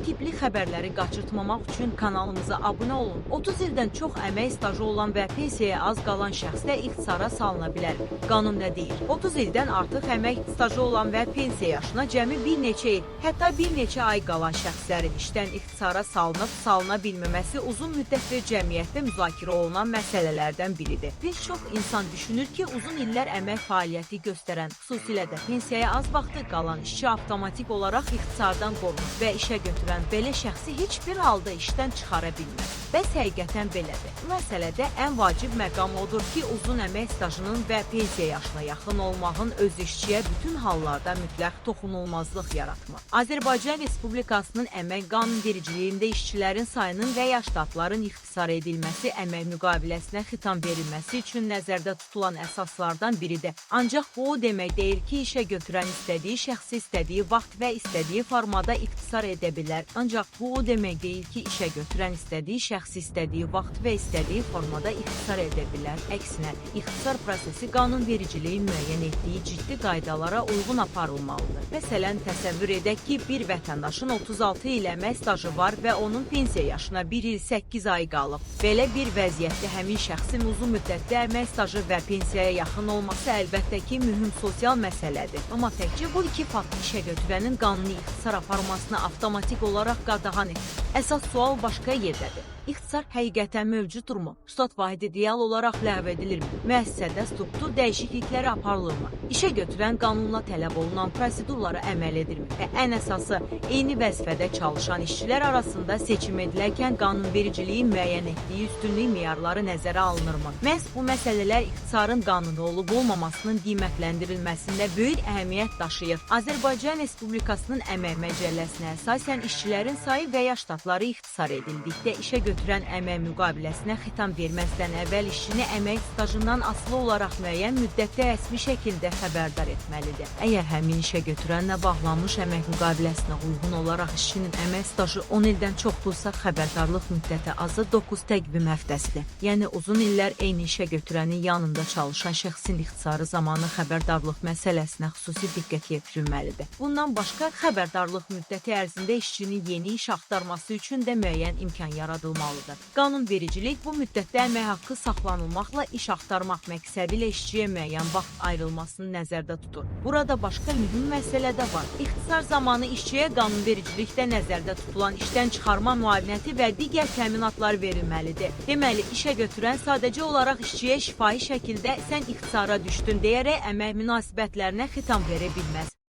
tipli xəbərləri qaçırtmamaq üçün kanalımıza abunə olun. 30 ildən çox əmək stajı olan və pensiyaya az qalan şəxslə ixtisara salına bilər. Qanun nə deyir? 30 ildən artıq əmək stajı olan və pensiya yaşına cəmi bir neçə il, hətta bir neçə ay qalan şəxslərin işdən ixtisara salına bilməməsi uzun müddətli cəmiyyətdə müzakirə olunan məsələlərdən biridir. Bir çox insan düşünür ki, uzun illər əmək fəaliyyəti göstərən, xüsusilə də pensiyaya az vaxtı qalan işçi avtomatik olaraq ixtisardan qorunur və işə götürən belə şəxsi heç bir halda işdən çıxara bilməz. Bəs həqiqətən belədir. Bu məsələdə ən vacib məqam odur ki, uzun əmək stajının və pensiya yaşına yaxın olmağın öz işçiyə bütün hallarda mütləq toxunulmazlıq yaratmaq. Azərbaycan Respublikasının əmək qanunvericiliyində işçilərin sayının və ya ştatların ixtisar edilməsi əmək müqaviləsinə xitam verilməsi üçün nəzərdə tutulan əsaslardan biridir. Ancaq bu o demək deyil ki, işə götürən istədiyi şəxsi istədiyi vaxt və istədiyi formada ixtisar edə bilər. Ancaq bu o demək deyil ki, işə götürən istədiyi şəxsi istədiyi vaxt və istədiyi formada ixtisar edə bilər. Əksinə, ixtisar prosesi qanunvericiliyin müəyyən etdiyi ciddi qaydalara uyğun aparılmalıdır. Məsələn, təsəvvür edək ki, bir vətəndaşın 36 il əmək stajı var və onun pensiya yaşına 1 il 8 ay qalıb. Belə bir vəziyyətdə həmin şəxsin uzun müddətli əmək stajı və pensiyaya yaxın olması əlbəttə ki, mühüm sosial məsələdir. Amma təkcə bu iki fakt işə götürənin qanuni ixtisar aparmasını avtomatik olaraq qadağan edir. Əsas sual başqa yerdədir. İxtisar həqiqətən mövcuddurmu? Ştat vahidi real olaraq ləğv edilirmi? Müəssisədə struktur dəyişiklikləri aparılırmı? İşə götürən qanunla tələb olunan prosedurlara əməl edirmi? Və ən əsası, eyni vəzifədə çalışan işçilər arasında seçim edilərkən qanunvericiliyin müəyyən etdiyi üstünlük meyarları nəzərə alınırmı? Məhz bu məsələlər ixtisarın qanuni olub-olmamasının qiymətləndirilməsində böyük əhəmiyyət daşıyır. Azərbaycan Respublikasının əmək məcəlləsinə əsasən işçilərin sayı və ya ştatları ixtisar edildikdə işə götürən əmək müqaviləsinə xitam verməzdən əvvəl işçini əmək stajından asılı olaraq müəyyən müddətdə rəsmi şəkildə xəbərdar etməlidir. Əgər həmin işə götürənlə bağlanmış əmək müqaviləsinə uyğun olaraq işçinin əmək stajı 10 ildən çoxdursa, xəbərdarlıq müddəti azı 9 təqvim həftəsidir. Yəni uzun illər eyni işə götürənin yanında çalışan şəxsin ixtisarı zamanı xəbərdarlıq məsələsinə xüsusi diqqət yetirilməlidir. Bundan başqa, xəbərdarlıq müddəti ərzində işçinin yeni iş axtarması üçün də müəyyən imkan yaradılmalıdır. Qanunvericilik bu müddətdə əmək haqqı saxlanılmaqla iş axtarmaq məqsədi ilə işçiyə müəyyən vaxt ayrılmasını nəzərdə tutur. Burada başqa mühüm məsələ də var. İxtisar zamanı işçiyə qanunvericilikdə nəzərdə tutulan işdən çıxarma müavinəti və digər təminatlar verilməlidir. Deməli, işə götürən sadəcə olaraq işçiyə şifahi şəkildə sən ixtisara düşdün deyərək əmək münasibətlərinə xitam verə bilməz.